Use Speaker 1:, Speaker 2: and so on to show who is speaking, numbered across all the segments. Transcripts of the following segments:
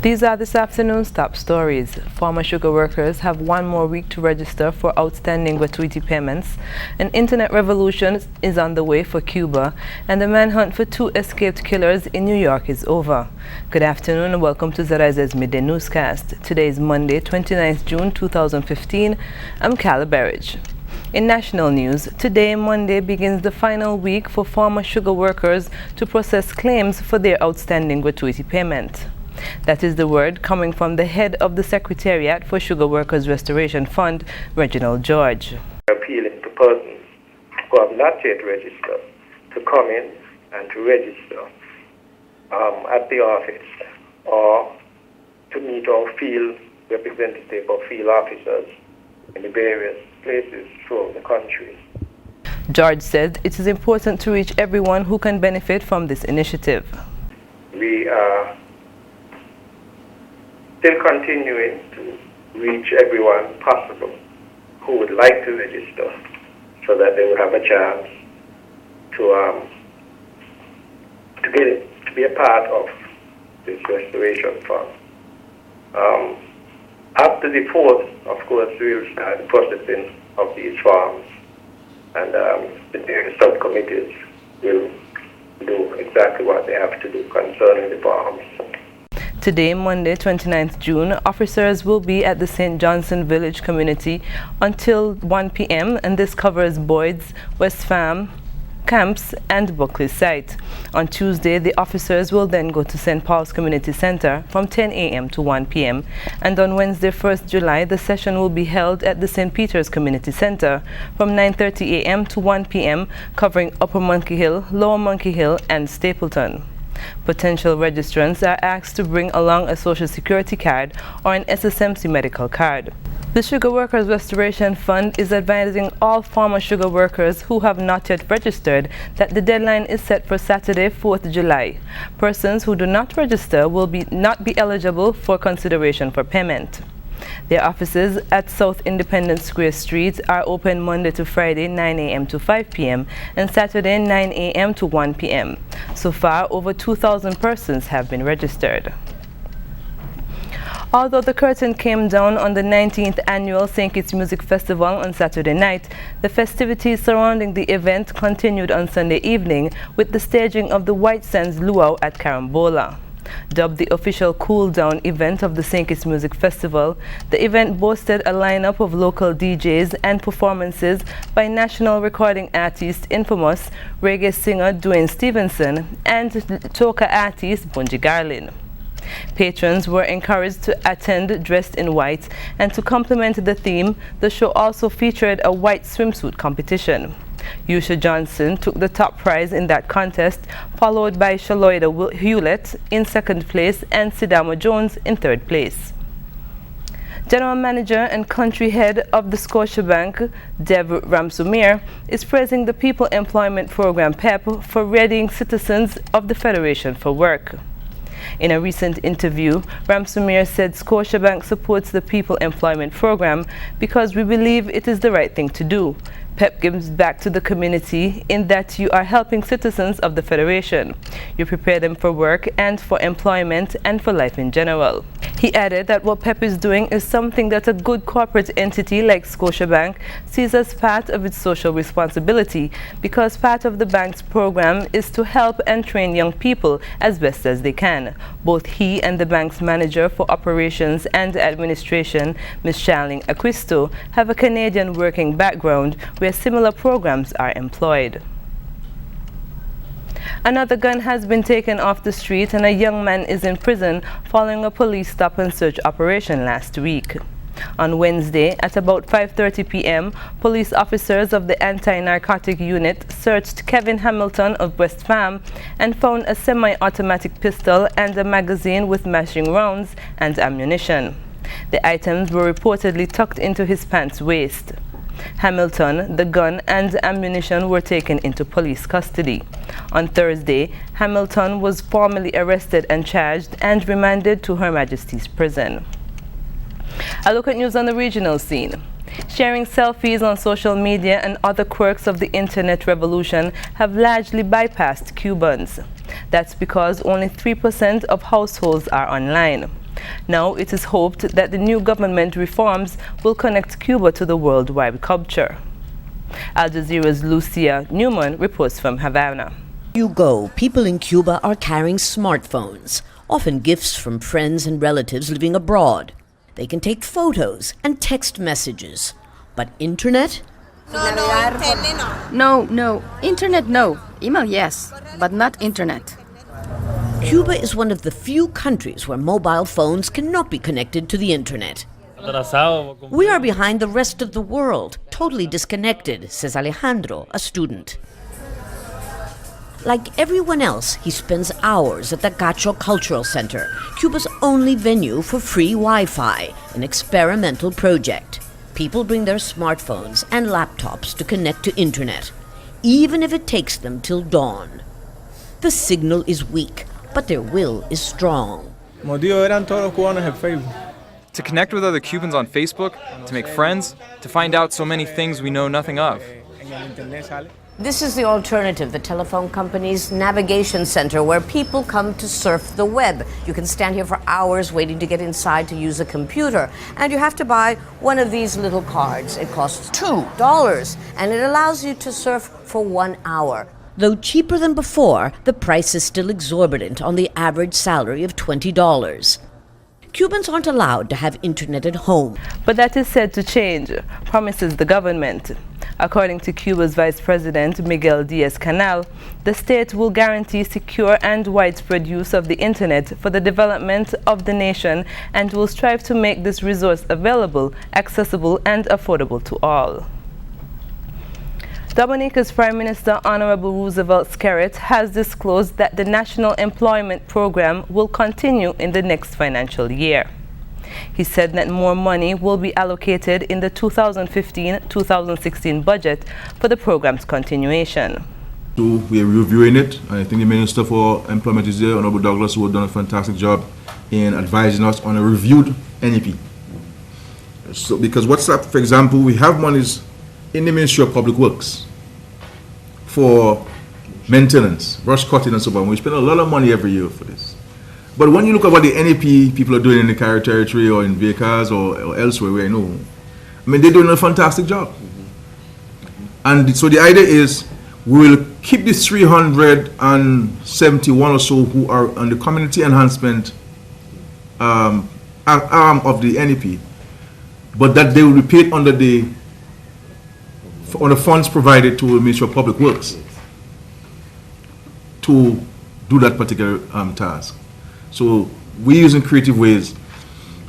Speaker 1: These are this afternoon's top stories. Former sugar workers have one more week to register for outstanding gratuity payments. An internet revolution is on the way for Cuba, and the manhunt for two escaped killers in New York is over. Good afternoon and welcome to ZIZ Midday Newscast. Today is Monday, 29th June 2015. I'm Calla Berridge. In national news, today, Monday, begins the final week for former sugar workers to process claims for their outstanding gratuity payment. That is the word coming from the head of the Secretariat for Sugar Workers Restoration Fund, Reginald George.
Speaker 2: Appealing to persons who have not yet registered to come in and to register at the office or to meet our field representative or field officers in the various places throughout the country.
Speaker 1: George said it is important to reach everyone who can benefit from this initiative.
Speaker 2: We are still continuing to reach everyone possible who would like to register so that they would have a chance to be a part of this restoration fund. After the 4th, of course, we will start the processing of these forms, and the various subcommittees will do exactly what they have to do concerning the forms.
Speaker 1: Today, Monday, 29th June, officers will be at the St. Johnson Village community until 1 p.m. and this covers Boyd's, West Farm, Camps and Buckley site. On Tuesday, the officers will then go to St. Paul's Community Center from 10 a.m. to 1 p.m. And on Wednesday, 1st July, the session will be held at the St. Peter's Community Center from 9:30 a.m. to 1 p.m. covering Upper Monkey Hill, Lower Monkey Hill and Stapleton. Potential registrants are asked to bring along a Social Security card or an SSMC medical card. The Sugar Workers Restoration Fund is advising all former sugar workers who have not yet registered that the deadline is set for Saturday, 4th July. Persons who do not register will not be eligible for consideration for payment. Their offices at South Independence Square Street are open Monday to Friday 9 a.m. to 5 p.m. and Saturday 9 a.m. to 1 p.m. So far, over 2,000 persons have been registered. Although the curtain came down on the 19th annual St. Kitts Music Festival on Saturday night, the festivities surrounding the event continued on Sunday evening with the staging of the White Sands Luau at Carambola. Dubbed the official cool-down event of the St. Kitts Music Festival, the event boasted a lineup of local DJs and performances by national recording artist infamous reggae singer Dwayne Stevenson and soca artist Bunji Garlin. Patrons were encouraged to attend dressed in white, and to complement the theme, the show also featured a white swimsuit competition. Yusha Johnson took the top prize in that contest, followed by Shaloida Hewlett in second place and Sidama Jones in third place. General Manager and Country Head of the Scotiabank, Dev Ramsumir, is praising the People Employment Program PEP for readying citizens of the Federation for work. In a recent interview, Ramsumir said Scotiabank supports the People Employment Program because we believe it is the right thing to do. PEP gives back to the community in that you are helping citizens of the Federation. You prepare them for work and for employment and for life in general. He added that what PEP is doing is something that a good corporate entity like Scotiabank sees as part of its social responsibility, because part of the bank's program is to help and train young people as best as they can. Both he and the bank's manager for operations and administration, Ms. Charlene Acquisto, have a Canadian working background where similar programs are employed. Another gun has been taken off the street and a young man is in prison following a police stop and search operation last week. On Wednesday, at about 5:30 p.m., police officers of the Anti-Narcotic Unit searched Kevin Hamilton of West Farm and found a semi-automatic pistol and a magazine with matching rounds and ammunition. The items were reportedly tucked into his pants waist. Hamilton, the gun and ammunition were taken into police custody. On Thursday, Hamilton was formally arrested and charged and remanded to Her Majesty's Prison. A look at news on the regional scene. Sharing selfies on social media and other quirks of the internet revolution have largely bypassed Cubans. That's because only 3% of households are online. Now it is hoped that the new government reforms will connect Cuba to the worldwide culture. Al Jazeera's Lucia Newman reports from Havana.
Speaker 3: You go, people in Cuba are carrying smartphones, often gifts from friends and relatives living abroad. They can take photos and text messages. But internet?
Speaker 4: No. Internet, no. Email, yes, but not internet.
Speaker 3: Cuba is one of the few countries where mobile phones cannot be connected to the internet. We are behind the rest of the world, totally disconnected, says Alejandro, a student. Like everyone else, he spends hours at the Gacho Cultural Center, Cuba's only venue for free Wi-Fi, an experimental project. People bring their smartphones and laptops to connect to internet, even if it takes them till dawn. The signal is weak, but their will is strong.
Speaker 5: To connect with other Cubans on Facebook, to make friends, to find out so many things we know nothing of.
Speaker 3: This is the alternative, the telephone company's navigation center, where people come to surf the web. You can stand here for hours waiting to get inside to use a computer. And you have to buy one of these little cards. It costs $2, and it allows you to surf for 1 hour. Though cheaper than before, the price is still exorbitant on the average salary of $20. Cubans aren't allowed to have internet at home.
Speaker 1: But that is said to change, promises the government. According to Cuba's Vice President Miguel Diaz-Canal, the state will guarantee secure and widespread use of the internet for the development of the nation and will strive to make this resource available, accessible and affordable to all. Dominica's Prime Minister Honorable Roosevelt Skerrit has disclosed that the National Employment Program will continue in the next financial year. He said that more money will be allocated in the 2015-2016 budget for the program's continuation.
Speaker 6: So we are reviewing it. I think the Minister for Employment is there, Honorable Douglas, who has done a fantastic job in advising us on a reviewed NEP. So because what's up, for example, we have monies in the Ministry of Public Works for maintenance, brush cutting and so on. We spend a lot of money every year for this. But when you look at what the NEP people are doing in the Carrier Territory or in Vickers or elsewhere where I know, I mean, they're doing a fantastic job. And so the idea is we will keep the 371 or so who are on the community enhancement arm of the NEP, but that they will be paid under the funds provided to the Ministry of Public Works to do that particular task. So we're using creative ways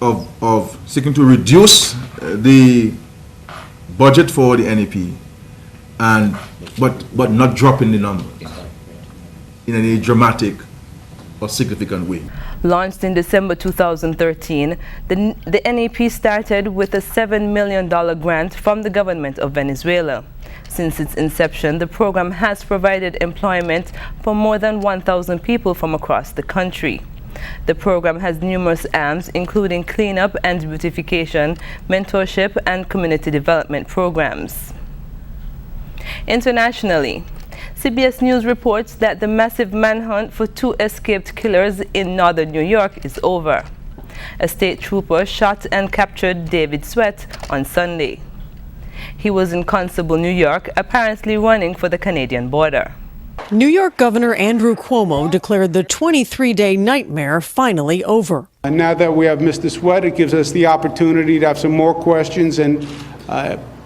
Speaker 6: of seeking to reduce the budget for the NEP, but not dropping the number in any dramatic or significant way.
Speaker 1: Launched in December 2013, the NEP started with a $7 million grant from the government of Venezuela. Since its inception, the program has provided employment for more than 1,000 people from across the country. The program has numerous arms, including cleanup and beautification, mentorship, and community development programs. Internationally, CBS News reports that the massive manhunt for 2 escaped killers in northern New York is over. A state trooper shot and captured David Sweat on Sunday. He was in Constable, New York, apparently running for the Canadian border.
Speaker 7: New York Governor Andrew Cuomo declared the 23-day nightmare finally over.
Speaker 8: And now that we have Mr. Sweat, it gives us the opportunity to have some more questions and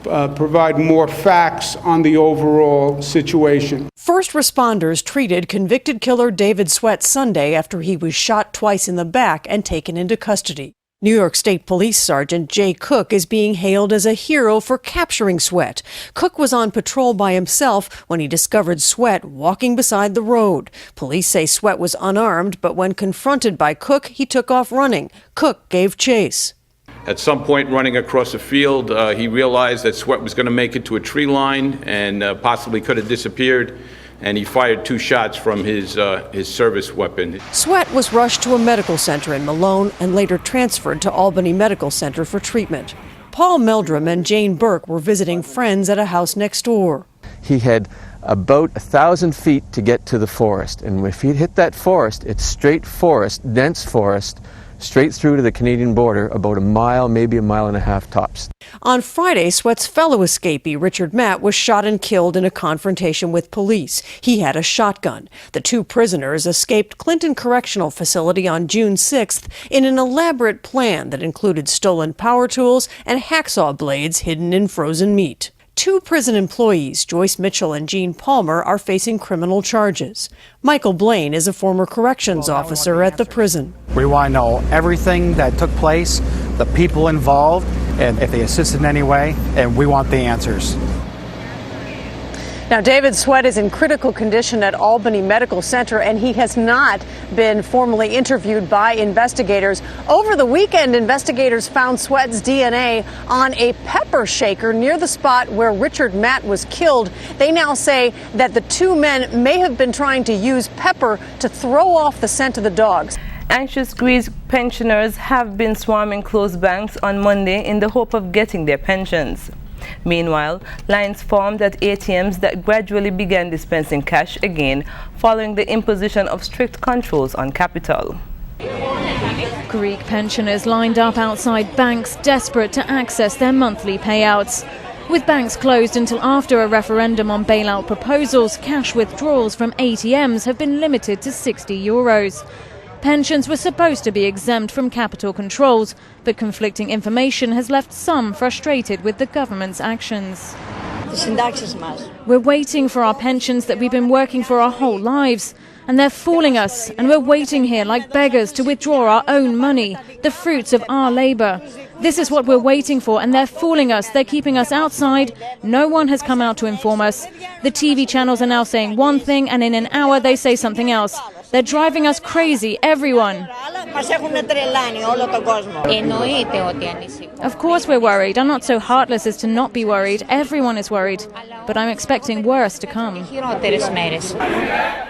Speaker 8: provide more facts on the overall situation.
Speaker 7: First responders treated convicted killer David Sweat Sunday after he was shot twice in the back and taken into custody. New York State Police Sergeant Jay Cook is being hailed as a hero for capturing Sweat. Cook was on patrol by himself when he discovered Sweat walking beside the road. Police say Sweat was unarmed, but when confronted by Cook, he took off running. Cook gave chase.
Speaker 9: At some point running across the field, he realized that Sweat was going to make it to a tree line and possibly could have disappeared, and he fired 2 shots from his service weapon.
Speaker 7: Sweat was rushed to a medical center in Malone and later transferred to Albany Medical Center for treatment. Paul Meldrum and Jane Burke were visiting friends at a house next door.
Speaker 10: He had about 1,000 feet to get to the forest, and if he hit that forest, it's straight forest, dense forest, straight through to the Canadian border, about a mile, maybe a mile and a half tops.
Speaker 7: On Friday, Sweat's fellow escapee, Richard Matt, was shot and killed in a confrontation with police. He had a shotgun. The two prisoners escaped Clinton Correctional Facility on June 6th in an elaborate plan that included stolen power tools and hacksaw blades hidden in frozen meat. Two prison employees, Joyce Mitchell and Jean Palmer, are facing criminal charges. Michael Blaine is a former corrections officer at the prison.
Speaker 11: We want to know everything that took place, the people involved, and if they assisted in any way, and we want the answers.
Speaker 7: Now, David Sweat is in critical condition at Albany Medical Center, and he has not been formally interviewed by investigators. Over the weekend, investigators found Sweat's DNA on a pepper shaker near the spot where Richard Matt was killed. They now say that the two men may have been trying to use pepper to throw off the scent of the dogs.
Speaker 1: Anxious Greece pensioners have been swarming closed banks on Monday in the hope of getting their pensions. Meanwhile, lines formed at ATMs that gradually began dispensing cash again following the imposition of strict controls on capital.
Speaker 12: Greek pensioners lined up outside banks desperate to access their monthly payouts. With banks closed until after a referendum on bailout proposals, cash withdrawals from ATMs have been limited to €60. Pensions were supposed to be exempt from capital controls, but conflicting information has left some frustrated with the government's actions. We're waiting for our pensions that we've been working for our whole lives, and they're fooling us, and we're waiting here like beggars to withdraw our own money, the fruits of our labour. This is what we're waiting for, and they're fooling us. They're keeping us outside. No one has come out to inform us. The TV channels are now saying one thing, and in an hour they say something else. They're driving us crazy, everyone. Of course we're worried. I'm not so heartless as to not be worried. Everyone is worried. But I'm expecting worse to come.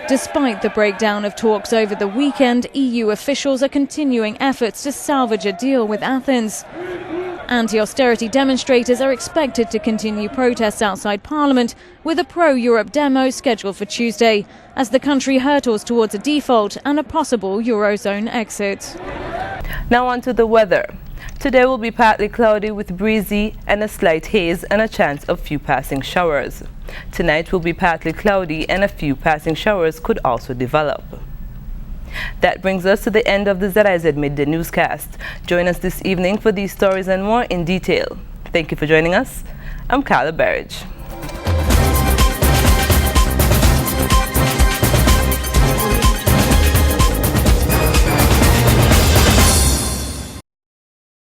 Speaker 12: Despite the breakdown of talks over the weekend, EU officials are continuing efforts to salvage a deal with Athens. Anti-austerity demonstrators are expected to continue protests outside Parliament, with a pro-Europe demo scheduled for Tuesday, as the country hurtles towards a default and a possible Eurozone exit.
Speaker 1: Now on to the weather. Today will be partly cloudy with breezy and a slight haze and a chance of few passing showers. Tonight will be partly cloudy and a few passing showers could also develop. That brings us to the end of the ZIZ Midday newscast. Join us this evening for these stories and more in detail. Thank you for joining us. I'm Carla Berridge.